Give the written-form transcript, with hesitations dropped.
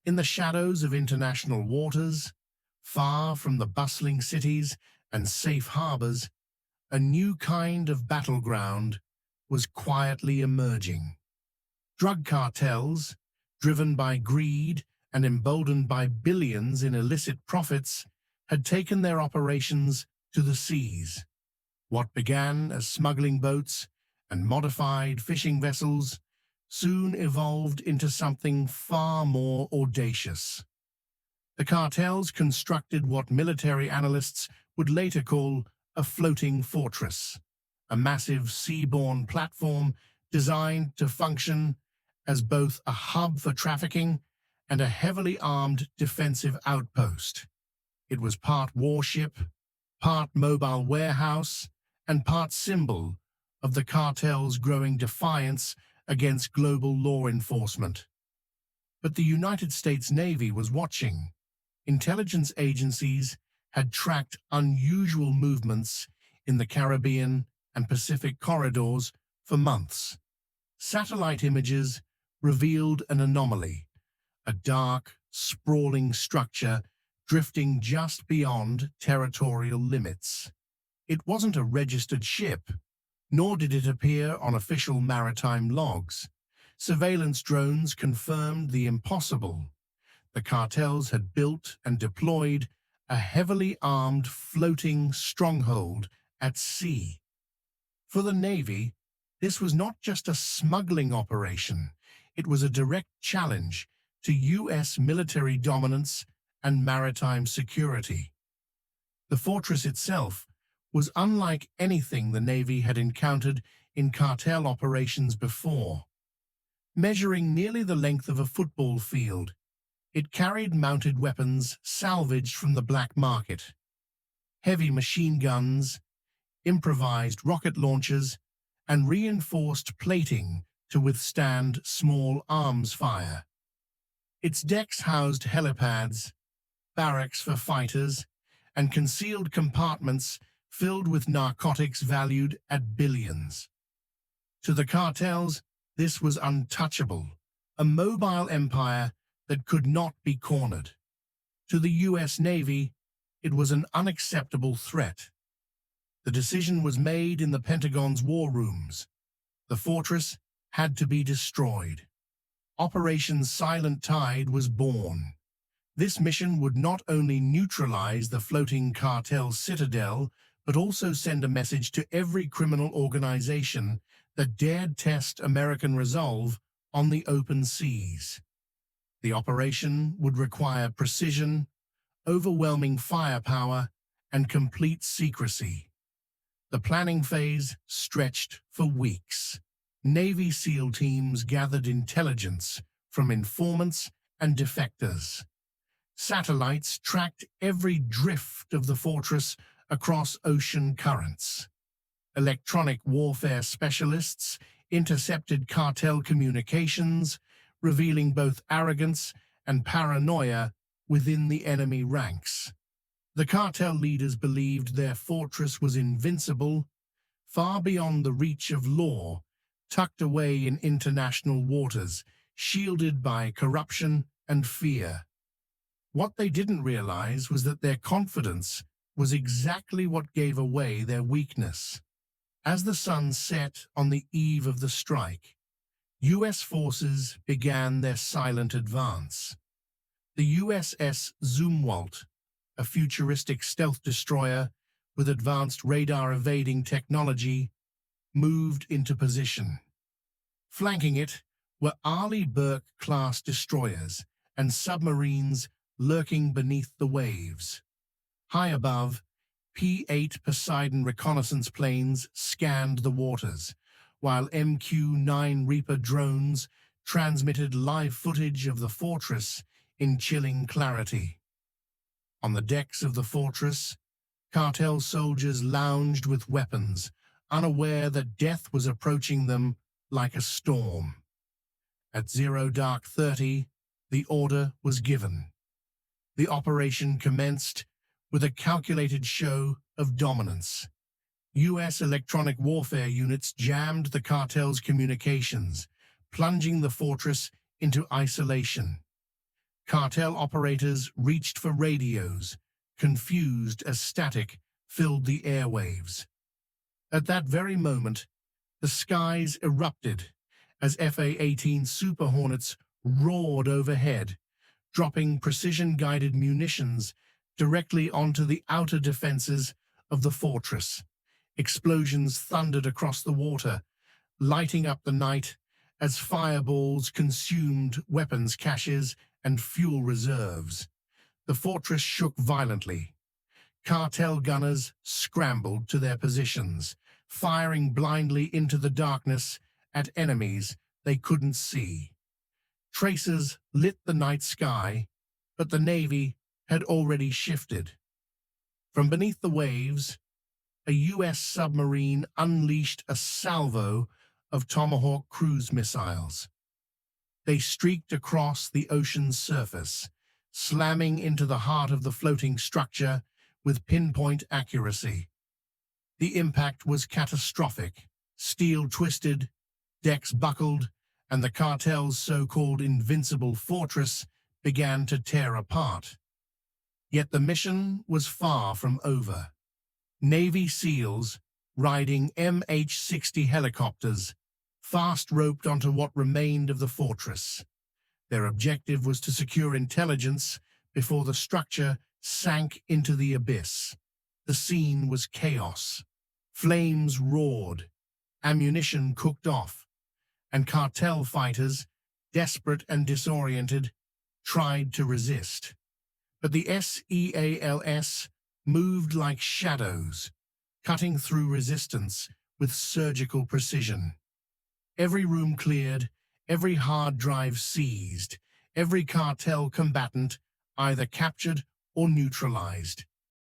In the shadows of international waters, far from the bustling cities and safe harbors, a new kind of battleground was quietly emerging. Drug cartels, driven by greed and emboldened by billions in illicit profits, had taken their operations to the seas. What began as smuggling boats and modified fishing vessels soon evolved into something far more audacious. The cartels constructed what military analysts would later call a floating fortress, a massive seaborne platform designed to function as both a hub for trafficking and a heavily armed defensive outpost. It was part warship, part mobile warehouse, and part symbol of the cartel's growing defiance against global law enforcement. But the United States Navy was watching. Intelligence agencies had tracked unusual movements in the Caribbean and Pacific corridors for months. Satellite images revealed an anomaly, a dark, sprawling structure drifting just beyond territorial limits. It wasn't a registered ship, nor did it appear on official maritime logs. Surveillance drones confirmed the impossible. The cartels had built and deployed a heavily armed floating stronghold at sea. For the Navy, this was not just a smuggling operation. It was a direct challenge to U.S. military dominance and maritime security. The fortress itself was unlike anything the Navy had encountered in cartel operations before. Measuring nearly the length of a football field, it carried mounted weapons salvaged from the black market, heavy machine guns, improvised rocket launchers, and reinforced plating to withstand small arms fire. Its decks housed helipads, barracks for fighters, and concealed compartments filled with narcotics valued at billions. To the cartels, this was untouchable, a mobile empire that could not be cornered. To the U.S. Navy, it was an unacceptable threat. The decision was made in the Pentagon's war rooms. The fortress had to be destroyed. Operation Silent Tide was born. This mission would not only neutralize the floating cartel citadel, but also send a message to every criminal organization that dared test American resolve on the open seas. The operation would require precision, overwhelming firepower, and complete secrecy. The planning phase stretched for weeks. Navy SEAL teams gathered intelligence from informants and defectors. Satellites tracked every drift of the fortress across ocean currents. Electronic warfare specialists intercepted cartel communications, revealing both arrogance and paranoia within the enemy ranks. The cartel leaders believed their fortress was invincible, far beyond the reach of law, tucked away in international waters, shielded by corruption and fear. What they didn't realize was that their confidence was exactly what gave away their weakness. As the sun set on the eve of the strike, U.S. forces began their silent advance. The USS Zumwalt, a futuristic stealth destroyer with advanced radar-evading technology, moved into position. Flanking it were Arleigh Burke-class destroyers and submarines lurking beneath the waves. High above, P-8 Poseidon reconnaissance planes scanned the waters, while MQ-9 Reaper drones transmitted live footage of the fortress in chilling clarity. On the decks of the fortress, cartel soldiers lounged with weapons, unaware that death was approaching them like a storm. At 0:30, the order was given. The operation commenced with a calculated show of dominance. U.S. electronic warfare units jammed the cartel's communications, plunging the fortress into isolation. Cartel operators reached for radios, confused as static filled the airwaves. At that very moment, the skies erupted as FA-18 Super Hornets roared overhead, dropping precision-guided munitions directly onto the outer defenses of the fortress. Explosions thundered across the water, lighting up the night as fireballs consumed weapons caches and fuel reserves. The fortress shook violently. Cartel gunners scrambled to their positions, firing blindly into the darkness at enemies they couldn't see. Tracers lit the night sky, but the Navy had already shifted. From beneath the waves, a U.S. submarine unleashed a salvo of Tomahawk cruise missiles. They streaked across the ocean's surface, slamming into the heart of the floating structure with pinpoint accuracy. The impact was catastrophic. Steel twisted, decks buckled, and the cartel's so-called invincible fortress began to tear apart. Yet the mission was far from over. Navy SEALs, riding MH-60 helicopters, fast-roped onto what remained of the fortress. Their objective was to secure intelligence before the structure sank into the abyss. The scene was chaos. Flames roared, ammunition cooked off, and cartel fighters, desperate and disoriented, tried to resist. But the SEALs moved like shadows, cutting through resistance with surgical precision. Every room cleared, every hard drive seized, every cartel combatant either captured or neutralized.